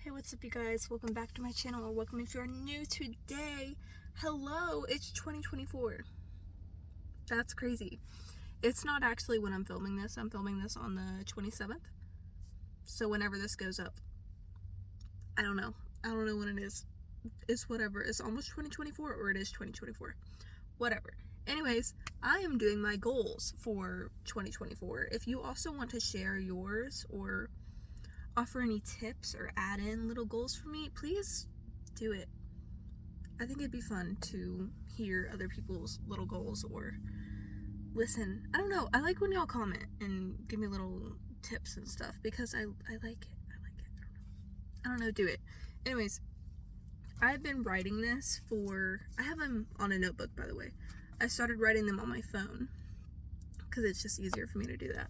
Hey, what's up you guys? Welcome back to my channel, or welcome if you're new today. Hello, it's 2024. That's crazy. It's not actually when I'm filming this. I'm filming this on the 27th. So whenever this goes up. I don't know when it is. It's whatever. It's almost 2024 or it is 2024. Whatever. Anyways, I am doing my goals for 2024. If you also want to share yours or offer any tips or add in little goals for me, please do it. I think it'd be fun to hear other people's little goals or listen. I don't know. I like when y'all comment and give me little tips and stuff because I like it. I don't know. Do it. Anyways, I've been writing this I have them on a notebook, by the way. I started writing them on my phone because it's just easier for me to do that.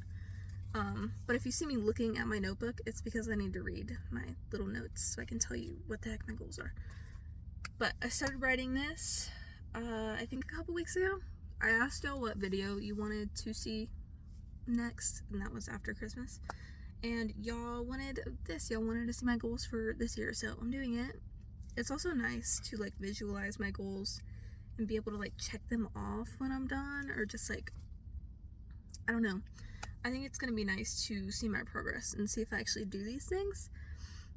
But if you see me looking at my notebook, it's because I need to read my little notes so I can tell you what the heck my goals are. But I started writing this, I think a couple weeks ago. I asked y'all what video you wanted to see next, and that was after Christmas. And y'all wanted this. Y'all wanted to see my goals for this year, so I'm doing it. It's also nice to, like, visualize my goals and be able to, like, check them off when I'm done, or just, like, I don't know. I think it's going to be nice to see my progress and see if I actually do these things.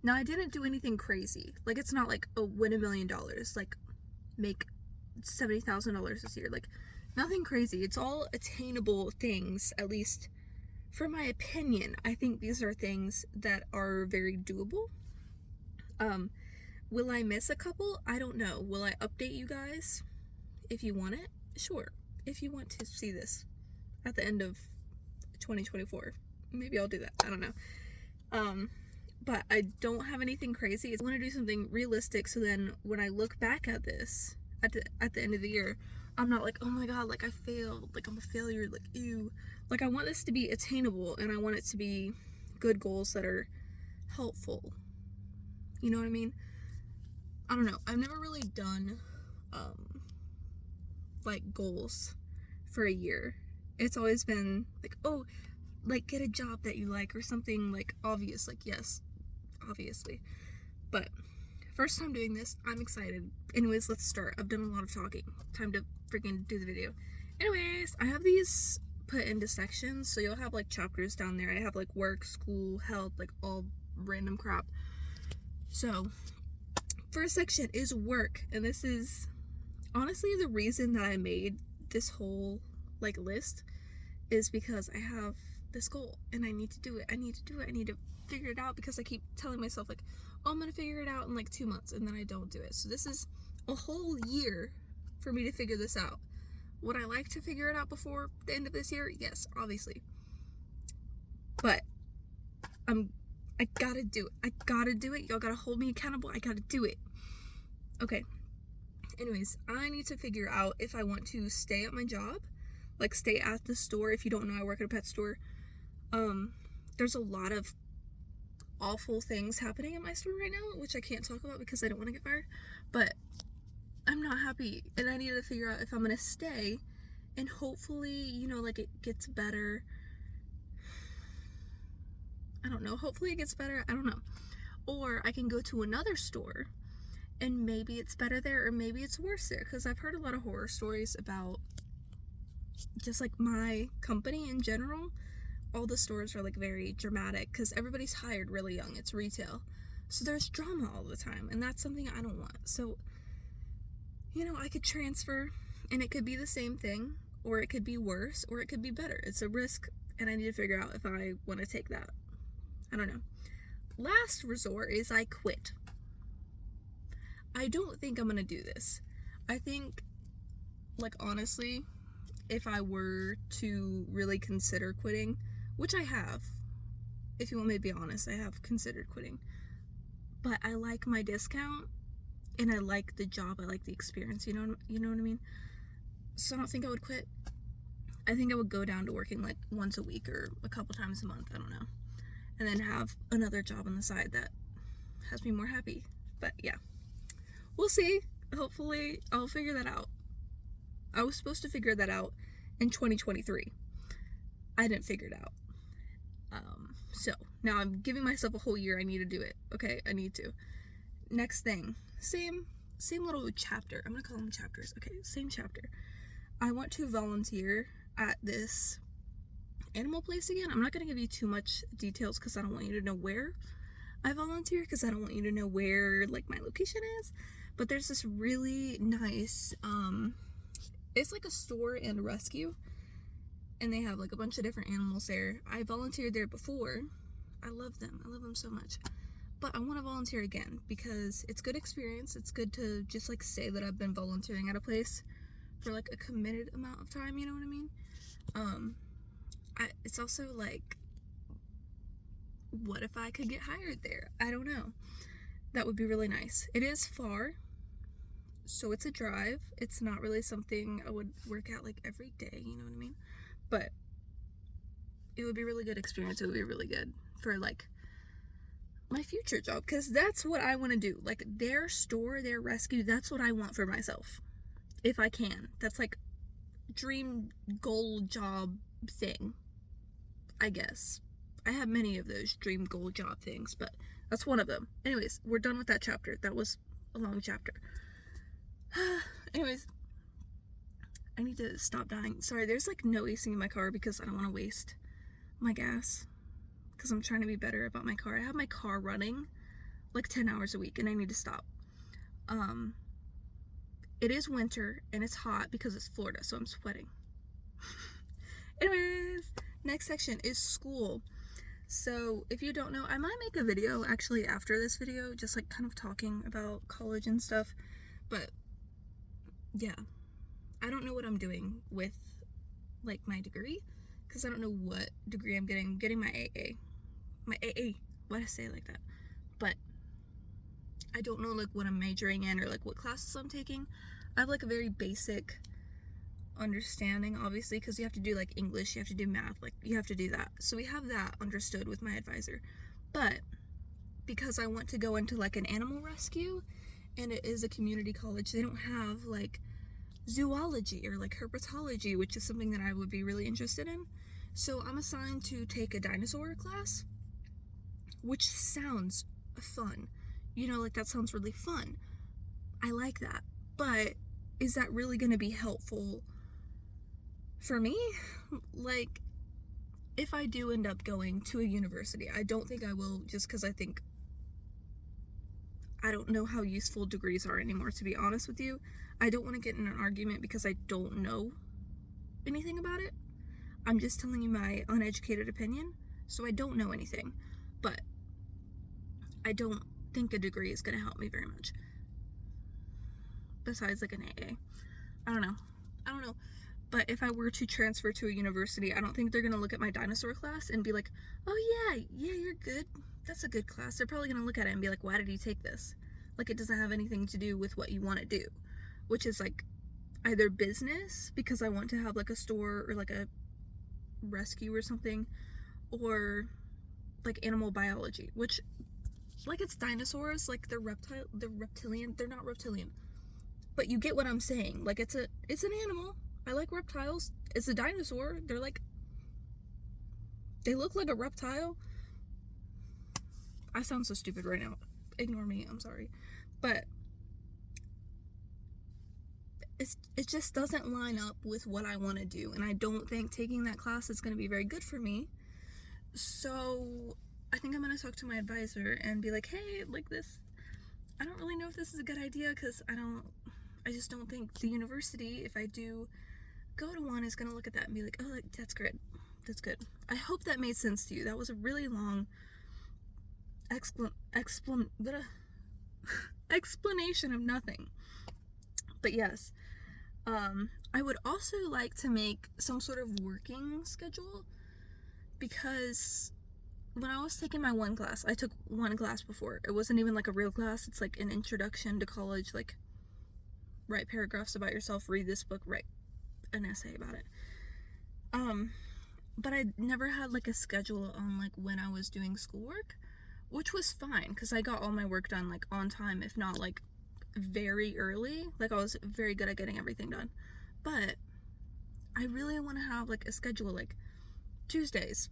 Now, I didn't do anything crazy. Like, it's not like, oh, win $1 million, like, make $70,000 this year. Like, nothing crazy. It's all attainable things, at least for my opinion. I think these are things that are very doable. Will I miss a couple? I don't know. Will I update you guys if you want it? Sure. If you want to see this at the end of 2024, maybe I'll do that. I don't know. But I don't have anything crazy. I want to do something realistic, so then when I look back at this at the end of the year, I'm not like, oh my god, like I failed, like I'm a failure, like ew. Like, I want this to be attainable, and I want it to be good goals that are helpful. You know what I mean? I don't know. I've never really done like goals for a year. It's always been like, oh, like get a job that you like or something like obvious, like yes, obviously. But first time doing this, I'm excited. Anyways, let's start. I've done a lot of talking. Time to freaking do the video. Anyways, I have these put into sections, so you'll have like chapters down there. I have like work, school, health, like all random crap. So first section is work, and this is honestly the reason that I made this whole like list is because I have this goal and I need to do it. I need to figure it out, because I keep telling myself like, oh, I'm gonna figure it out in like 2 months, and then I don't do it. So this is a whole year for me to figure this out. Would I like to figure it out before the end of this year? Yes, obviously. But I gotta do it. Y'all gotta hold me accountable. I gotta do it. Okay. Anyways, I need to figure out if I want to stay at my job, like stay at the store. If you don't know, I work at a pet store. There's a lot of awful things happening at my store right now, which I can't talk about because I don't want to get fired, but I'm not happy, and I need to figure out if I'm gonna stay, and hopefully, you know, like it gets better. I don't know. Hopefully it gets better. I don't know. Or I can go to another store and maybe it's better there, or maybe it's worse there, because I've heard a lot of horror stories about just like my company in general. All the stores are like very dramatic because everybody's hired really young. It's retail, so there's drama all the time, and that's something I don't want. So, you know, I could transfer and it could be the same thing, or it could be worse, or it could be better. It's a risk, and I need to figure out if I want to take that. I don't know. Last resort is I quit. I don't think I'm gonna do this. I think, like, honestly, if I were to really consider quitting, which I have, if you want me to be honest, I have considered quitting, but I like my discount, and I like the job, I like the experience, you know what I mean? So I don't think I would quit. I think I would go down to working like once a week or a couple times a month, I don't know, and then have another job on the side that has me more happy. But yeah, we'll see. Hopefully I'll figure that out. I was supposed to figure that out in 2023. I didn't figure it out. So now I'm giving myself a whole year. I need to do it. Okay, I need to. Next thing, same little chapter. I'm gonna call them chapters. Okay, same chapter. I want to volunteer at this animal place again. I'm not gonna give you too much details because I don't want you to know where I volunteer, because I don't want you to know where like my location is. But there's this really nice it's like a store and rescue, and they have like a bunch of different animals there. I volunteered there before. I love them so much, but I want to volunteer again because it's good experience. It's good to just like say that I've been volunteering at a place for like a committed amount of time, you know what I mean? It's also like, what if I could get hired there? I don't know. That would be really nice. It is far, so it's a drive. It's not really something I would work out like every day, you know what I mean? But it would be a really good experience. It would be really good for like my future job, because that's what I want to do. Like their store, their rescue, that's what I want for myself, if I can. That's like dream goal job thing, I guess. I have many of those dream goal job things, but that's one of them. Anyways, we're done with that chapter. That was a long chapter. Anyways, I need to stop dying. Sorry, there's like no AC in my car because I don't want to waste my gas, because I'm trying to be better about my car. I have my car running like 10 hours a week and I need to stop. It is winter and it's hot because it's Florida, so I'm sweating. Anyways, next section is school. So if you don't know, I might make a video actually after this video, just like kind of talking about college and stuff. But yeah, I don't know what I'm doing with like my degree, because I don't know what degree I'm getting. I'm getting my AA. My AA. Why did I say it like that? But I don't know like what I'm majoring in or like what classes I'm taking. I have like a very basic understanding, obviously, because you have to do like English, you have to do math, like you have to do that. So we have that understood with my advisor. But because I want to go into like an animal rescue and it is a community college, they don't have like zoology or like herpetology, which is something that I would be really interested in. So I'm assigned to take a dinosaur class, which sounds fun. You know, like that sounds really fun. I like that. But is that really going to be helpful for me? Like, if I do end up going to a university, I don't think I will, just because I don't know how useful degrees are anymore, to be honest with you. I don't want to get in an argument because I don't know anything about it. I'm just telling you my uneducated opinion, so I don't know anything. But I don't think a degree is going to help me very much. Besides like an AA. I don't know. But if I were to transfer to a university, I don't think they're going to look at my dinosaur class and be like, oh yeah, you're good. That's a good class. They're probably going to look at it and be like, why did you take this? Like, it doesn't have anything to do with what you want to do, which is like either business, because I want to have like a store or like a rescue or something, or like animal biology, which like it's dinosaurs, like they're reptilian. They're not reptilian, but you get what I'm saying. Like it's an animal. I like reptiles. It's a dinosaur. They look like a reptile. I sound so stupid right now. Ignore me. I'm sorry. But it just doesn't line up with what I want to do. And I don't think taking that class is going to be very good for me. So I think I'm going to talk to my advisor and be like, hey, like this, I don't really know if this is a good idea, because I just don't think the university, if I do go to one, is going to look at that and be like, oh, like, that's good. I hope that made sense to you. That was a really long explanation of nothing. But yes, I would also like to make some sort of working schedule, because when I was taking my one class, I took one class before. It wasn't even like a real class. It's like an introduction to college, like write paragraphs about yourself, read this book, write an essay about it. But I never had like a schedule on like when I was doing schoolwork, which was fine because I got all my work done like on time, if not like very early. Like I was very good at getting everything done. But I really want to have like a schedule, like Tuesdays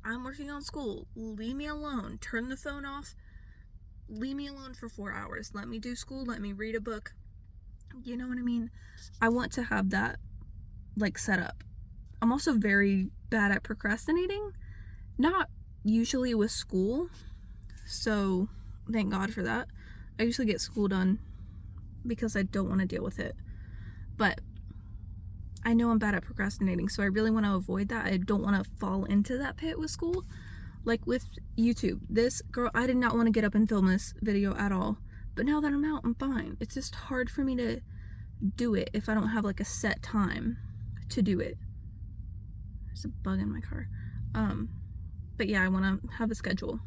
I'm working on school. Leave me alone. Turn the phone off. Leave me alone for 4 hours. Let me do school. Let me read a book. You know what I mean? I want to have that, like, set up. I'm also very bad at procrastinating. Not usually with school. So, thank God for that. I usually get school done because I don't want to deal with it. But I know I'm bad at procrastinating, so I really want to avoid that. I don't want to fall into that pit with school. Like with YouTube. This girl, I did not want to get up and film this video at all. But now that I'm out, I'm fine. It's just hard for me to do it if I don't have like a set time to do it. There's a bug in my car. But yeah, I want to have a schedule.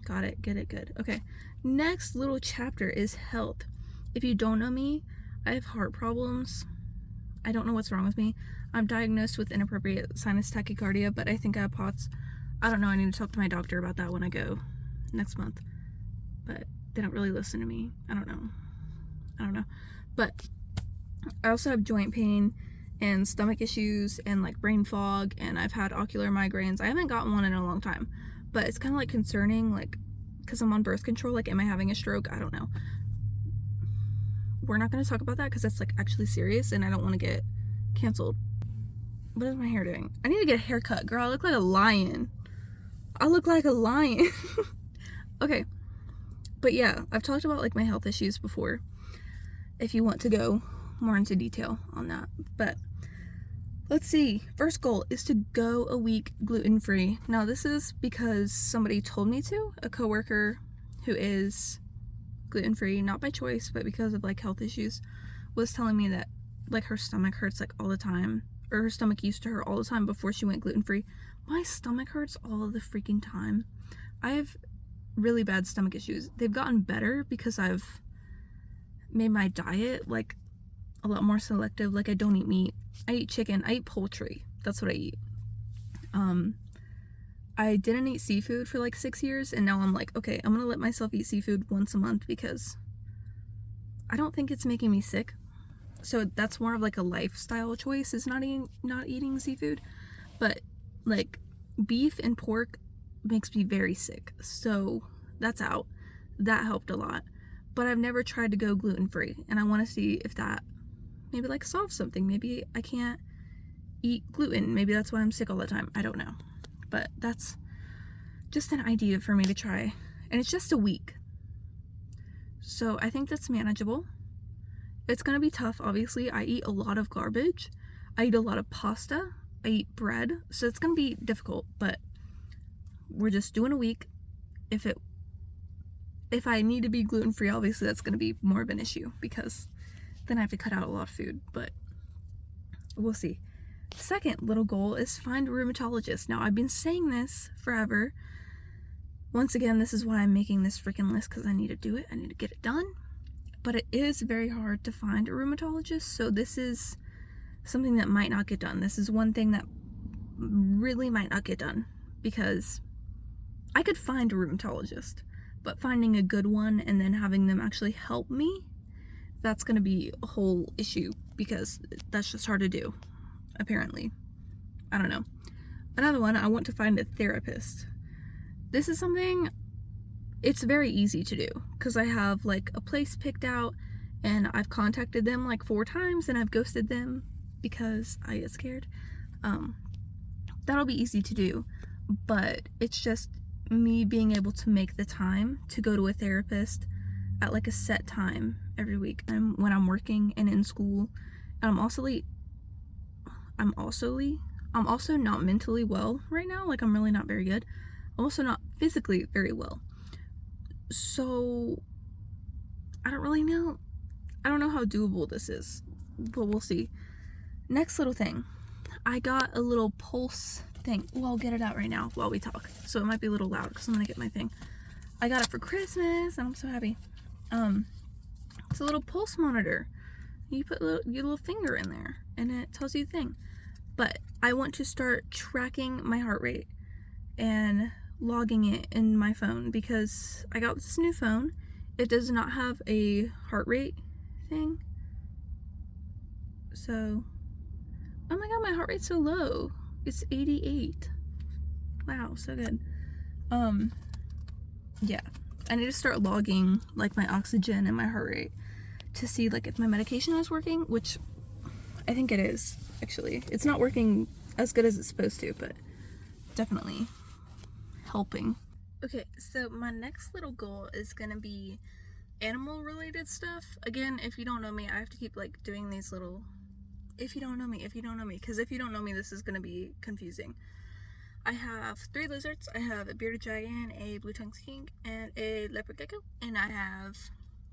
Got it. Get it. Good. Okay. Next little chapter is health. If you don't know me, I have heart problems. I don't know what's wrong with me. I'm diagnosed with inappropriate sinus tachycardia, but I think I have POTS. I don't know. I need to talk to my doctor about that when I go next month. But they don't really listen to me. I don't know. But I also have joint pain and stomach issues and like brain fog, and I've had ocular migraines. I haven't gotten one in a long time, but it's kind of like concerning, like, because I'm on birth control. Like, am I having a stroke? I don't know. We're not going to talk about that because that's like actually serious and I don't want to get canceled. What is my hair doing? I need to get a haircut, girl. I look like a lion. Okay. But yeah, I've talked about like my health issues before, if you want to go more into detail on that. But let's see. First goal is to go a week gluten-free. Now this is because somebody told me to, a coworker who is gluten-free, not by choice, but because of like health issues, was telling me that like her stomach hurts like all the time, or her stomach used to hurt all the time before she went gluten-free. My stomach hurts all of the freaking time. I have really bad stomach issues. They've gotten better because I've made my diet like a lot more selective. Like, I don't eat meat. I eat chicken. I eat poultry. That's what I eat. I didn't eat seafood for like 6 years, and now I'm like, okay, I'm gonna let myself eat seafood once a month because I don't think it's making me sick. So that's more of like a lifestyle choice, is not eating seafood. But like beef and pork makes me very sick, so that's out. That helped a lot. But I've never tried to go gluten-free, and I want to see if that maybe like solves something. Maybe I can't eat gluten. Maybe that's why I'm sick all the time. I don't know. But that's just an idea for me to try. And it's just a week. So I think that's manageable. It's going to be tough, obviously. I eat a lot of garbage. I eat a lot of pasta. I eat bread. So it's going to be difficult. But we're just doing a week. If I need to be gluten-free, obviously that's going to be more of an issue, because then I have to cut out a lot of food. But we'll see. Second little goal is find a rheumatologist. Now, I've been saying this forever. Once again, this is why I'm making this freaking list, because I need to do it. I need to get it done. But it is very hard to find a rheumatologist, so this is something that might not get done. This is one thing that really might not get done, because I could find a rheumatologist, but finding a good one and then having them actually help me, that's going to be a whole issue, because that's just hard to do. Apparently. I don't know. Another one, I want to find a therapist. This is something, it's very easy to do, because I have like a place picked out, and I've contacted them like 4 times, and I've ghosted them because I get scared. That'll be easy to do, but it's just me being able to make the time to go to a therapist at like a set time every week. When I'm working and in school, and I'm also not mentally well right now. Like, I'm really not very good. I'm also not physically very well. So I don't really know. I don't know how doable this is, but we'll see. Next little thing. I got a little pulse thing. Well, I'll get it out right now while we talk. So it might be a little loud because I'm going to get my thing. I got it for Christmas and I'm so happy. It's a little pulse monitor. You put your little finger in there and it tells you the thing. But I want to start tracking my heart rate and logging it in my phone, because I got this new phone. It does not have a heart rate thing. So, oh my god, my heart rate's so low. It's 88. Wow, so good. Yeah, I need to start logging like my oxygen and my heart rate to see like if my medication is working, which I think it is. Actually, it's not working as good as it's supposed to, but definitely helping. Okay, so my next little goal is gonna be animal related stuff. Again, if you don't know me, I have to keep like doing these little if you don't know me, because if you don't know me, this is gonna be confusing. I have 3 lizards. I have a bearded dragon, a blue-tongued skink, and a leopard gecko. And I have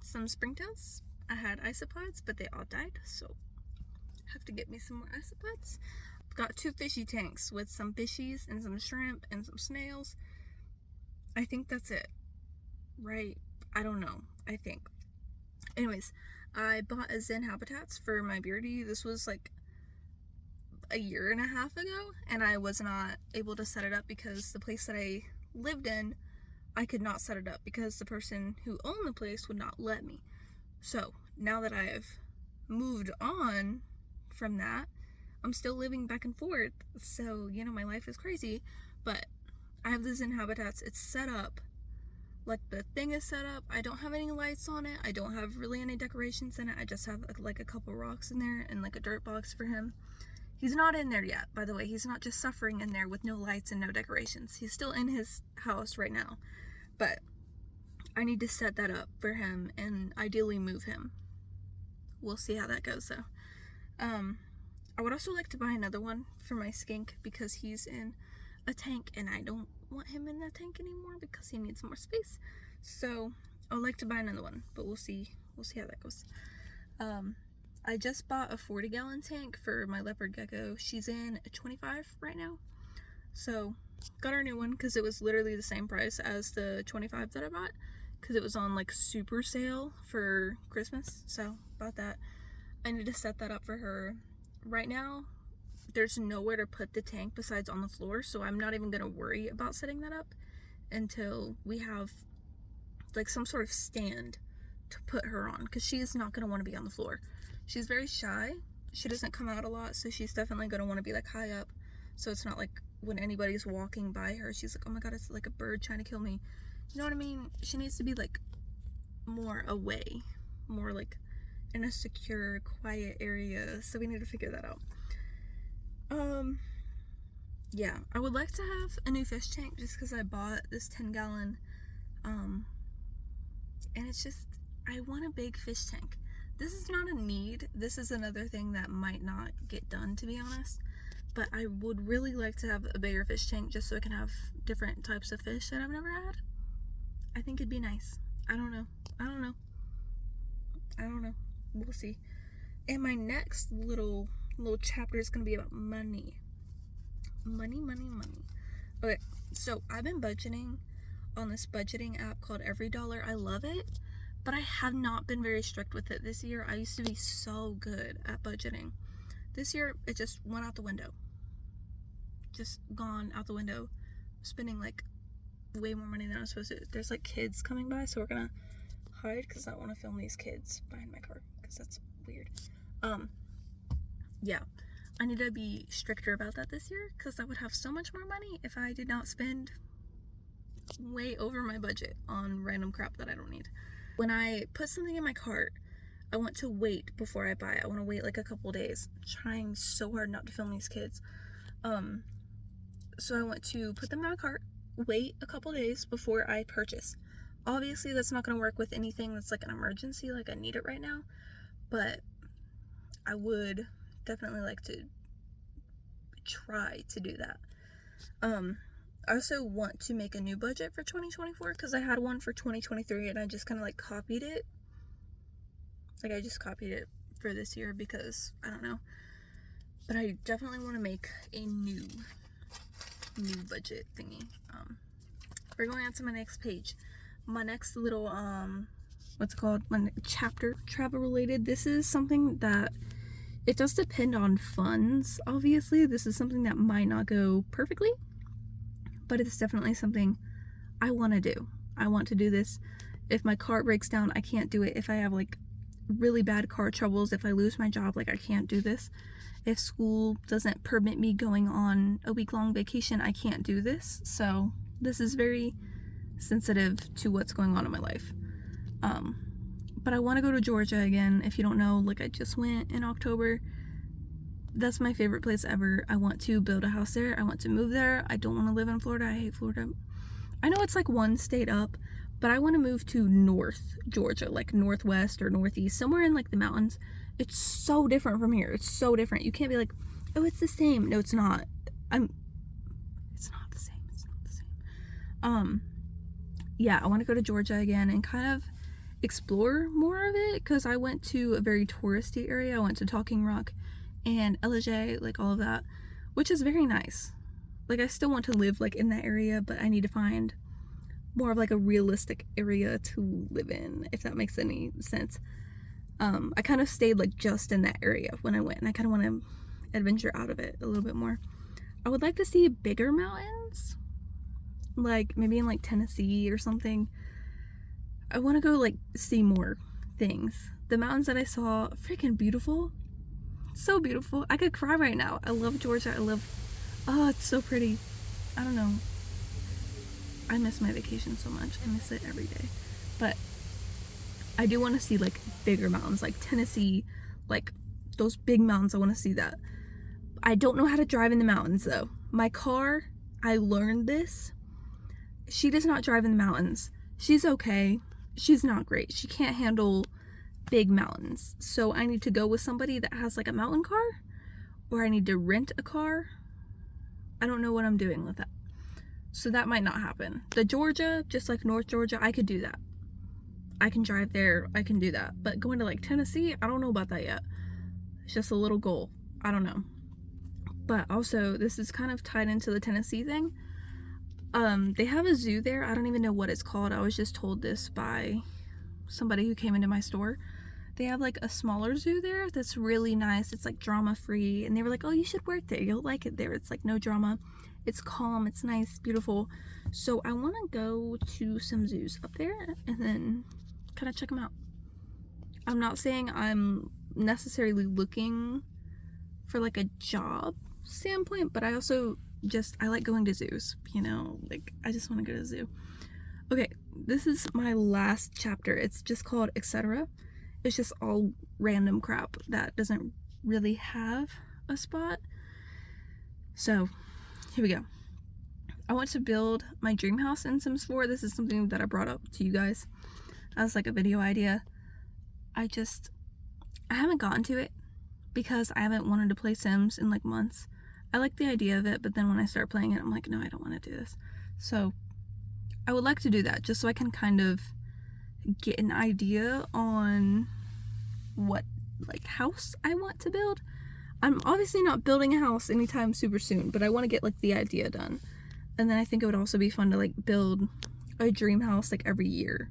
some springtails. I had isopods, but they all died, so I have to get me some more isopods. I've got 2 fishy tanks with some fishies and some shrimp and some snails. I think that's it, right? I don't know. I think. Anyways, I bought a Zen Habitats for my beardy. This was like a year and a half ago, and I was not able to set it up because the place that I lived in, I could not set it up because the person who owned the place would not let me. So now that I've moved on from that, I'm still living back and forth, so you know, my life is crazy, but I have the Zen Habitats. It's set up, like the thing is set up. I don't have any lights on it. I don't have really any decorations in it. I just have like a couple rocks in there and like a dirt box for him. He's not in there yet, by the way. He's not just suffering in there with no lights and no decorations. He's still in his house right now. But I need to set that up for him and ideally move him. We'll see how that goes, though. I would also like to buy another one for my skink because he's in a tank and I don't want him in that tank anymore because he needs more space. So I would like to buy another one, but we'll see. We'll see how that goes. I just bought a 40-gallon tank for my leopard gecko. She's in a 25 right now. So, got her new one because it was literally the same price as the 25 that I bought. Because it was on like super sale for Christmas. So, bought that. I need to set that up for her. Right now, there's nowhere to put the tank besides on the floor. So, I'm not even going to worry about setting that up until we have like some sort of stand to put her on. Because she is not going to want to be on the floor. She's very shy. She doesn't come out a lot, so she's definitely going to want to be like high up. So it's not like when anybody's walking by her, she's like, oh my god, it's like a bird trying to kill me. You know what I mean? She needs to be like more away, more like in a secure, quiet area. So we need to figure that out. Yeah, I would like to have a new fish tank just because I bought this 10-gallon, and it's just, I want a big fish tank. This is not a need. This is another thing that might not get done, to be honest. But I would really like to have a bigger fish tank just so I can have different types of fish that I've never had. I think it'd be nice. I don't know. We'll see. And my next little chapter is going to be about money. Money. Okay, so I've been budgeting on this budgeting app called Every Dollar. I love it. But I have not been very strict with it this year. I used to be so good at budgeting. This year, it just went out the window. Just gone out the window. Spending like way more money than I was supposed to. There's like kids coming by, so we're gonna hide because I don't want to film these kids behind my car because that's weird. Yeah. I need to be stricter about that this year because I would have so much more money if I did not spend way over my budget on random crap that I don't need. When I put something in my cart, I want to wait before I buy it. I want to wait like a couple days. I'm trying so hard not to film these kids. So I want to put them in my cart, wait a couple days before I purchase. Obviously, that's not going to work with anything that's like an emergency, like I need it right now. But I would definitely like to try to do that. I also want to make a new budget for 2024 because I had one for 2023 and I just kind of like copied it. Like I just copied it for this year because I don't know. But I definitely want to make a new budget thingy. We're going on to my next page. My next little what's it called? My chapter, travel related. This is something that it does depend on funds. Obviously, this is something that might not go perfectly. But it's definitely something I want to do. I want to do this. If my car breaks down, I can't do it if I have like really bad car troubles, if I lose my job, like I can't do this. If school doesn't permit me going on a week-long vacation, I can't do this. So this is very sensitive to what's going on in my life. But I want to go to Georgia again. If you don't know, like I just went in October. That's my favorite place ever. I want to build a house there. I want to move there. I don't want to live in Florida. I hate Florida. I know it's like one state up, but I want to move to North Georgia, like Northwest or Northeast, somewhere in like the mountains. It's so different from here. It's so different. You can't be like, oh, it's the same. No, it's not. It's not the same. It's not the same. Yeah, I want to go to Georgia again and kind of explore more of it, because I went to a very touristy area. I went to Talking Rock and LJ, like all of that, which is very nice. Like I still want to live like in that area, but I need to find more of like a realistic area to live in, if that makes any sense. I kind of stayed like just in that area when I went, and I kind of want to adventure out of it a little bit more. I would like to see bigger mountains, like maybe in like Tennessee or something. I want to go like see more things. The mountains that I saw, freaking beautiful. So beautiful. I could cry right now. I love Georgia. Oh, it's so pretty. I don't know. I miss my vacation so much. I miss it every day. But I do want to see like bigger mountains, like Tennessee, like those big mountains. I want to see that. I don't know how to drive in the mountains though. My car, I learned this. She does not drive in the mountains. She's okay. She's not great. She can't handle big mountains. So I need to go with somebody that has like a mountain car, or I need to rent a car. I don't know what I'm doing with that. So that might not happen. The Georgia, just like North Georgia, I could do that. I can drive there. I can do that. But going to like Tennessee, I don't know about that yet. It's just a little goal. I don't know. But also, this is kind of tied into the Tennessee thing. They have a zoo there. I don't even know what it's called. I was just told this by somebody who came into my store. They have like a smaller zoo there that's really nice. It's like drama free, and they were like, oh, you should work there, you'll like it there. It's like no drama, it's calm, it's nice, beautiful. So I want to go to some zoos up there and then kind of check them out. I'm not saying I'm necessarily looking for like a job standpoint, but I also I like going to zoos, you know, like I just want to go to the zoo. Okay, this is my last chapter. It's just called Etc. It's just all random crap that doesn't really have a spot. So here we go. I want to build my dream house in Sims 4. This is something that I brought up to you guys as like a video idea. I haven't gotten to it because I haven't wanted to play Sims in like months. I like the idea of it, but then when I start playing it, I'm like, no, I don't want to do this. So I would like to do that just so I can kind of get an idea on what like house I want to build. I'm obviously not building a house anytime super soon, but I want to get like the idea done. And then I think it would also be fun to like build a dream house like every year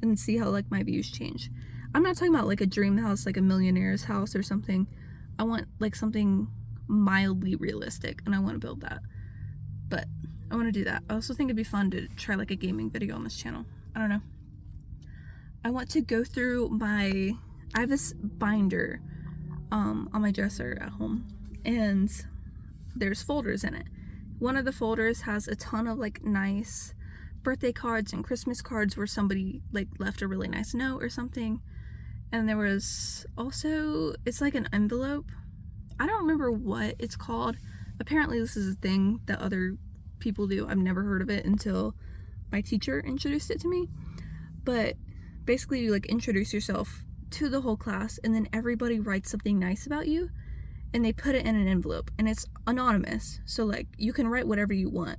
and see how like my views change. I'm not talking about like a dream house, like a millionaire's house or something. I want like something mildly realistic, and I want to build that. But I want to do that. I also think it'd be fun to try like a gaming video on this channel. I don't know. I want to go through I have this binder on my dresser at home, and there's folders in it. One of the folders has a ton of like nice birthday cards and Christmas cards where somebody like left a really nice note or something. And there was also, it's like an envelope. I don't remember what it's called. Apparently this is a thing that other people do. I've never heard of it until my teacher introduced it to me. But basically you like introduce yourself to the whole class, and then everybody writes something nice about you, and they put it in an envelope, and it's anonymous. So like you can write whatever you want.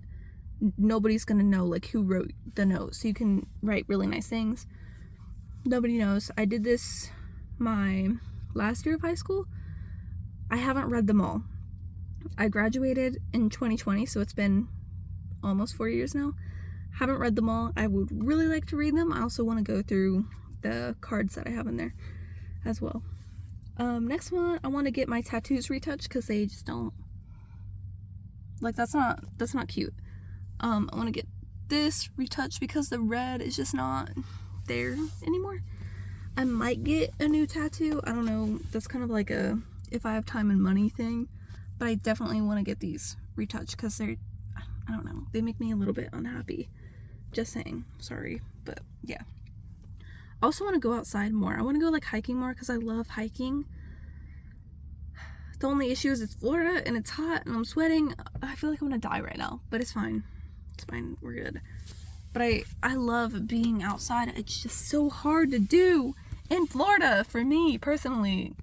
Nobody's gonna know like who wrote the note. So you can write really nice things. Nobody knows. I did this my last year of high school. I haven't read them all. I graduated in 2020, so it's been almost 4 years now. Haven't read them all. I would really like to read them. I also want to go through the cards that I have in there as well. Next one, I want to get my tattoos retouched because they just don't, like, that's not cute. I want to get this retouched because the red is just not there anymore. I might get a new tattoo. I don't know. That's kind of like a if I have time and money thing. But I definitely want to get these retouched because they're, I don't know, they make me a little bit unhappy. Just saying. Sorry. But yeah. I also want to go outside more. I want to go like hiking more because I love hiking. The only issue is it's Florida and it's hot and I'm sweating. I feel like I'm gonna die right now, but it's fine. It's fine. We're good. But I love being outside. It's just so hard to do in Florida for me personally.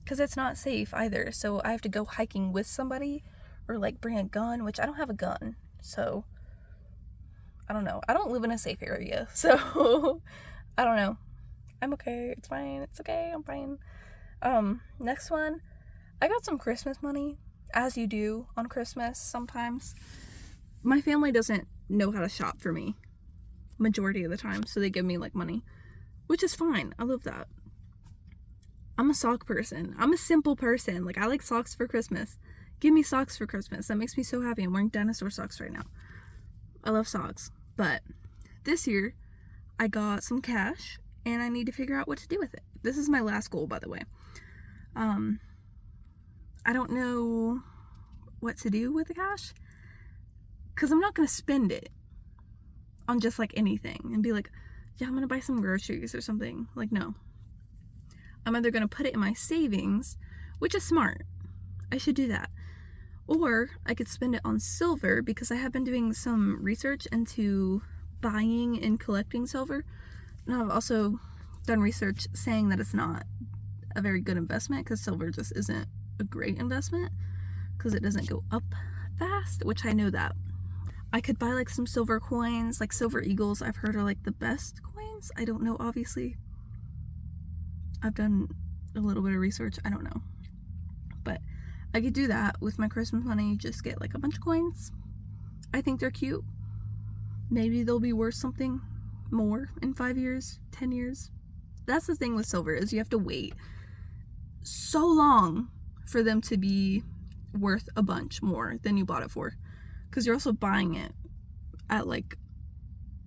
Because it's not safe either. So I have to go hiking with somebody or like bring a gun, which I don't have a gun. So I don't know. I don't live in a safe area. So I don't know. I'm okay. It's fine. It's okay. I'm fine. Next one. I got some Christmas money, as you do on Christmas sometimes. My family doesn't know how to shop for me majority of the time, so they give me like money, which is fine. I love that. I'm a sock person. I'm a simple person. Like, I like socks for Christmas. Give me socks for Christmas. That makes me so happy. I'm wearing dinosaur socks right now. I love socks. But this year, I got some cash, and I need to figure out what to do with it. This is my last goal, by the way. I don't know what to do with the cash, because I'm not going to spend it on just, like, anything and be like, yeah, I'm going to buy some groceries or something. Like, no. I'm either going to put it in my savings, which is smart. I should do that. Or I could spend it on silver because I have been doing some research into buying and collecting silver. And I've also done research saying that it's not a very good investment because silver just isn't a great investment because it doesn't go up fast, which I know that. I could buy like some silver coins, like silver eagles I've heard are like the best coins. I don't know, obviously. I've done a little bit of research. I don't know. But I could do that with my Christmas money. Just get like a bunch of coins. I think they're cute. Maybe they'll be worth something more in 5 years, 10 years. That's the thing with silver is you have to wait so long for them to be worth a bunch more than you bought it for. Because you're also buying it at like,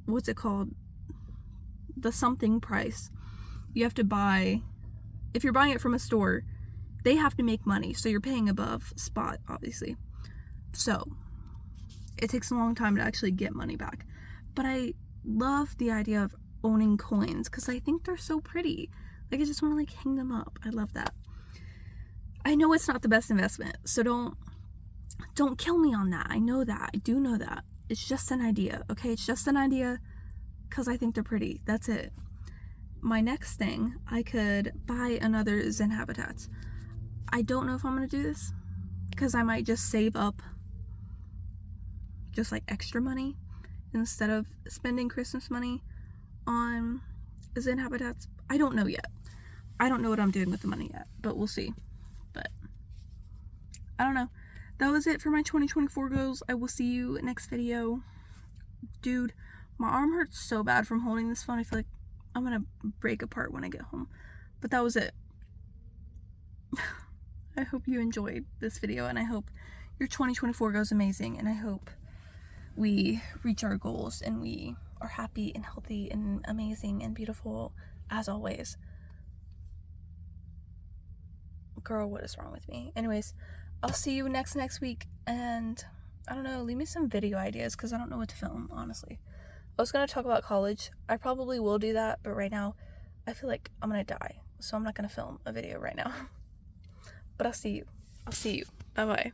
what's it called? The something price. You have to buy, if you're buying it from a store, they have to make money. So you're paying above spot, obviously. So it takes a long time to actually get money back. But I love the idea of owning coins because I think they're so pretty. Like, I just want to like hang them up. I love that. I know it's not the best investment, so don't kill me on that. I know that. I do know that. It's just an idea, okay? It's just an idea because I think they're pretty. That's it. My next thing, I could buy another Zen Habitats. I don't know if I'm going to do this because I might just save up just like extra money instead of spending Christmas money on Zen Habitats. I don't know yet. I don't know what I'm doing with the money yet, but we'll see. But I don't know. That was it for my 2024 goals. I will see you next video. Dude, my arm hurts so bad from holding this phone. I feel like I'm gonna break apart when I get home. But that was it. I hope you enjoyed this video, and I hope your 2024 goes amazing, and I hope we reach our goals and we are happy and healthy and amazing and beautiful as always. Girl, what is wrong with me? Anyways, I'll see you next week, and I don't know, leave me some video ideas because I don't know what to film, honestly. I was going to talk about college. I probably will do that, but right now I feel like I'm going to die, so I'm not going to film a video right now. But I'll see you. Bye-bye.